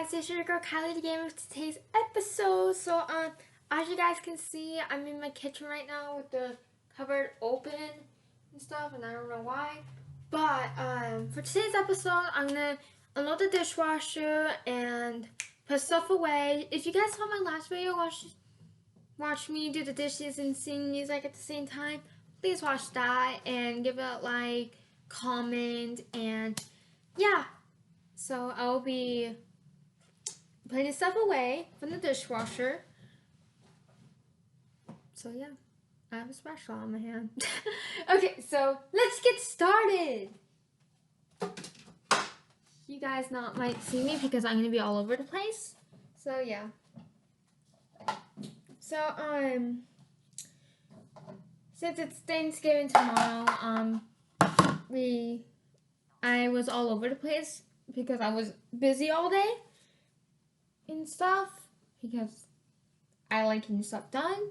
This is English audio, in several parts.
guys, it's your girl Kylie again with today's episode. So as you guys can see, I'm in my kitchen right now with the cupboard open and stuff, and I don't know why. But for today's episode, I'm gonna unload the dishwasher and put stuff away. If you guys saw my last video, watch me do the dishes and sing music at the same time, please watch that and give it a like, comment, and yeah. So I'll be putting stuff away from the dishwasher. So yeah, I have a spatula on my hand. Okay, so let's get started. You guys might see me because I'm gonna be all over the place. So yeah. So since it's Thanksgiving tomorrow, I was all over the place because I was busy all day and stuff because I like getting stuff done.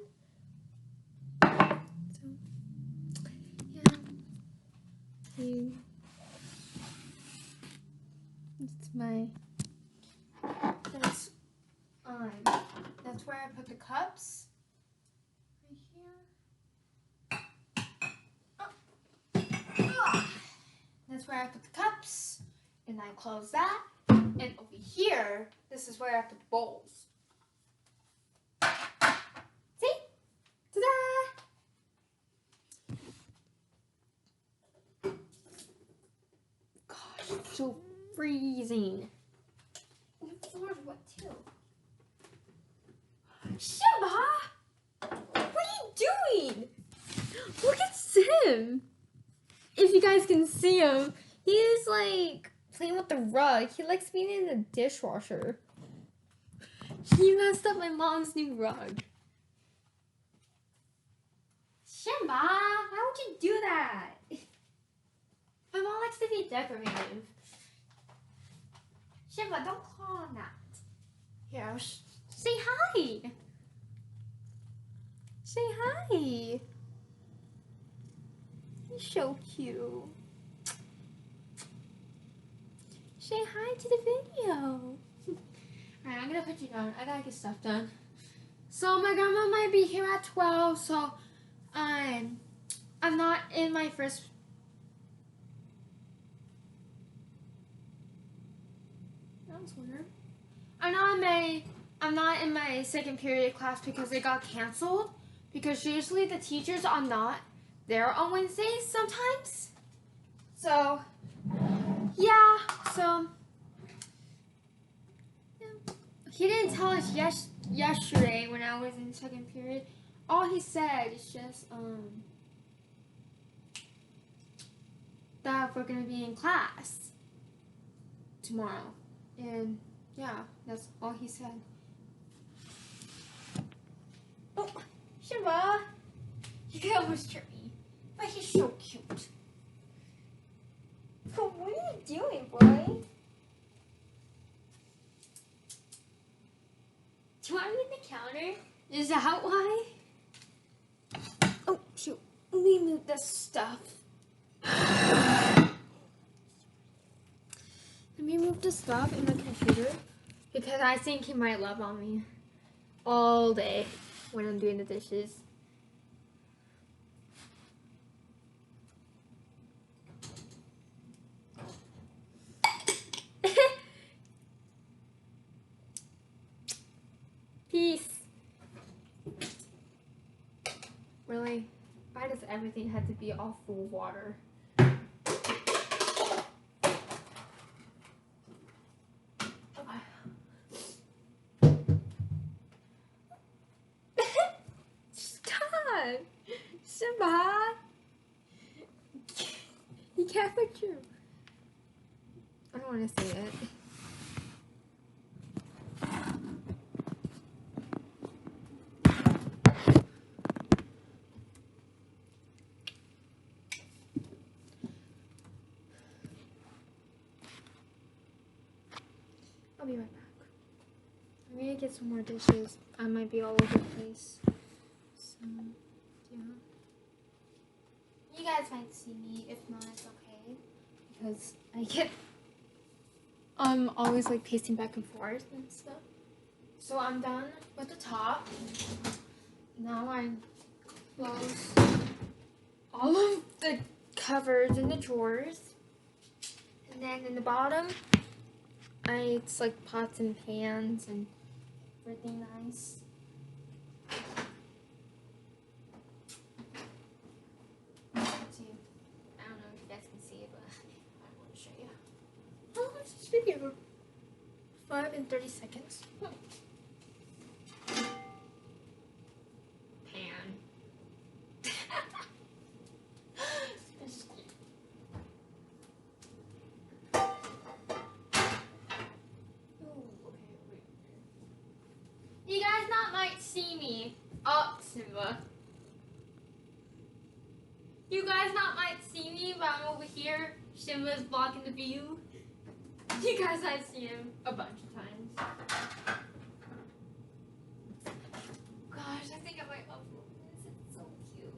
So yeah, that's where I put the cups. Right here. That's where I put the cups, and I close that. And over here, this is where I put the bowls. See? Ta-da! Gosh, it's so freezing. And the floor's wet too. Shimba! What are you doing? Look at Sim! If you guys can see him, he is like playing with the rug. He likes being in the dishwasher. He messed up my mom's new rug. Shimba, why would you do that? My mom likes to be decorative. Shimba, don't claw on that. Here, say hi. Say hi. He's so cute. Say hi to the video. Alright, I'm gonna put you down. I gotta get stuff done. So my grandma might be here at 12, so I'm not in my first. That was weird. I'm not in my second period class because it got canceled. Because usually the teachers are not there on Wednesdays sometimes. So yeah, he didn't tell us yesterday when I was in second period. All he said is just that we're gonna be in class tomorrow, and yeah, that's all he said. Oh, Shiva, you can almost trip me, but he's so cute. So what are you doing, boy? Do you want me at the counter? Is that why? Oh, shoot. Let me move this stuff. Let me move the stuff in the computer because I think he might love on me all day when I'm doing the dishes. Peace. Really? Why does everything have to be all full of water? Stop! Simba! You can't put your... I don't want to say it. I'll be right back. I'm gonna get some more dishes. I might be all over the place. So, yeah. You guys might see me. If not, it's okay. Because I get I'm always like pacing back and forth and stuff. So I'm done with the top. Now I close all of the cupboards in the drawers. And then in the bottom, it's like pots and pans and everything nice. See, I don't know if you guys can see it, but I want to show you. How long is this video? 5 and 30 seconds. Pan. You guys not might see me. Oh, Simba. You guys not might see me, but I'm over here. Simba's blocking the view. You guys might see him a bunch of times. Gosh, I think I might upload this. It's so cute.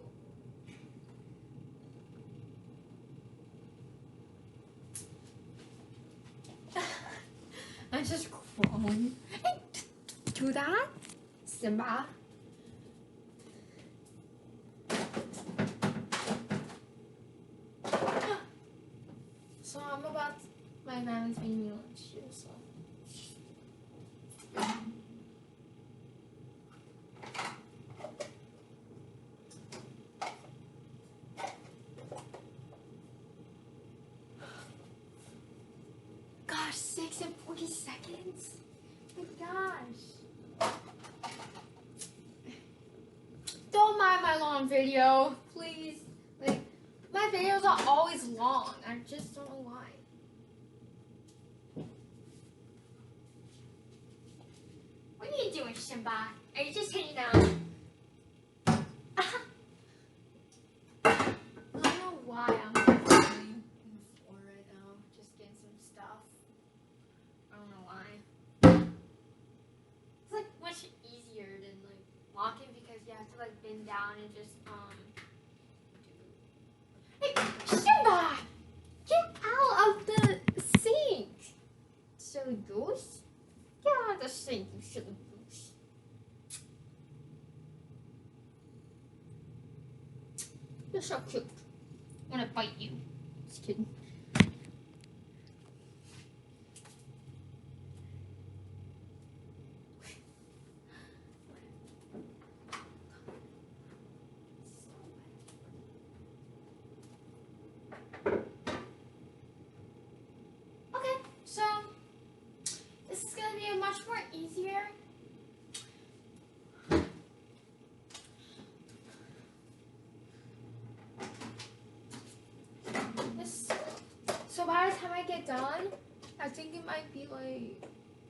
I'm just crawling. Hey, do that, Simba. So I'm about. My mom's making me lunch too, so. Gosh, 6 and 40 seconds. Oh my gosh. Don't mind my long video, please. Like, my videos are always long. I just don't know why. What are you doing, Simba? Are you just hanging out? I don't know why I'm on the floor right now. Just getting some stuff. I don't know why. It's like much easier than like walking because you have to like bend down and just Hey, Simba! Get out of the sink! Silly goose. Get out of the sink, you silly goose. You're so cute. I wanna bite you. Just kidding. Okay, so this is gonna be much more easier. So by the time I get done, I think it might be like,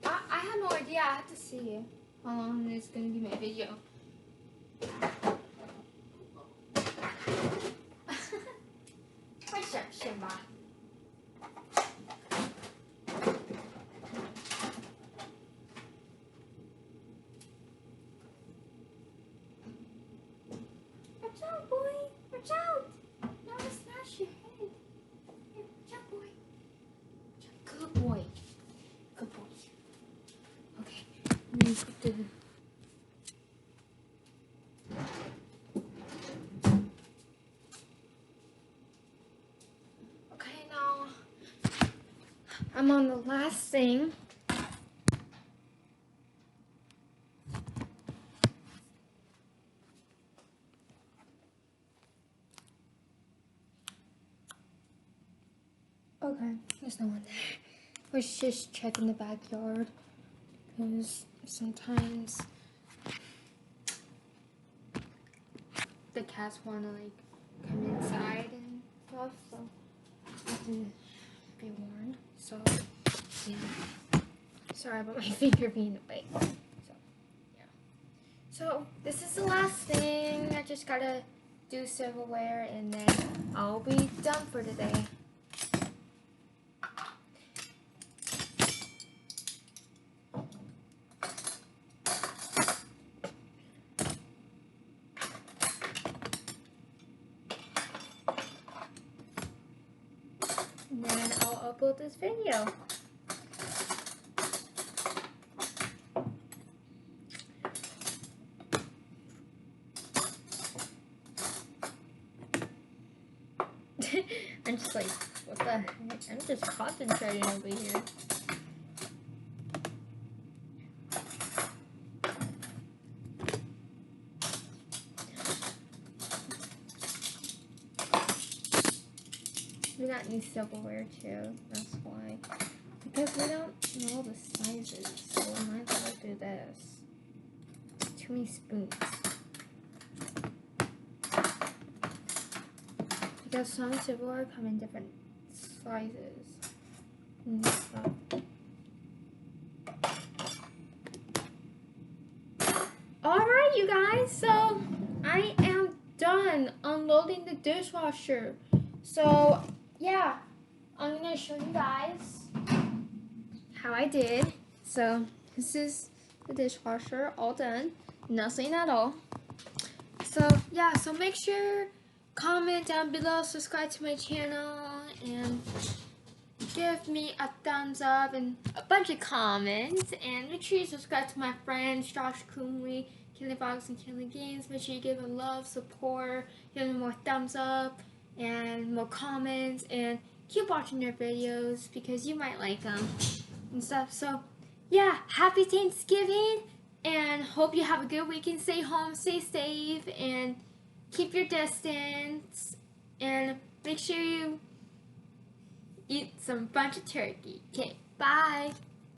I have no idea. I have to see how long it's gonna be my video. What's up, Simba? Watch out, boy! Watch out! Now I smash your head. Here, watch out, boy. Good boy. Good boy. Okay. Let me put the... Okay, now I'm on the last thing. Okay, there's no one there. I was just checking the backyard because sometimes the cats want to like come inside and stuff, so I have to be warned. So yeah, sorry about my finger being away. So yeah, so this is the last thing. I just gotta do silverware and then I'll be done for today. And then I'll upload this video. just like, what the heck? I'm just concentrating over here. We got new silverware too, that's why. Because we don't know the sizes, so we might as well do this. Too many spoons. Because some silverware come in different sizes. And stuff. Alright, you guys, so I am done unloading the dishwasher. So, yeah, I'm going to show you guys how I did. So, this is the dishwasher all done. Nothing at all. So, yeah, so make sure, comment down below, subscribe to my channel, and give me a thumbs up and a bunch of comments. And make sure you subscribe to my friends, Josh Coonley, Kelly Fox, and Kelly Games. Make sure you give them love, support, give them more thumbs up, and more comments, and keep watching their videos because you might like them and stuff. So yeah, happy Thanksgiving, and hope you have a good weekend. Stay home, stay safe, and keep your distance, and make sure you eat some bunch of turkey. Okay, bye.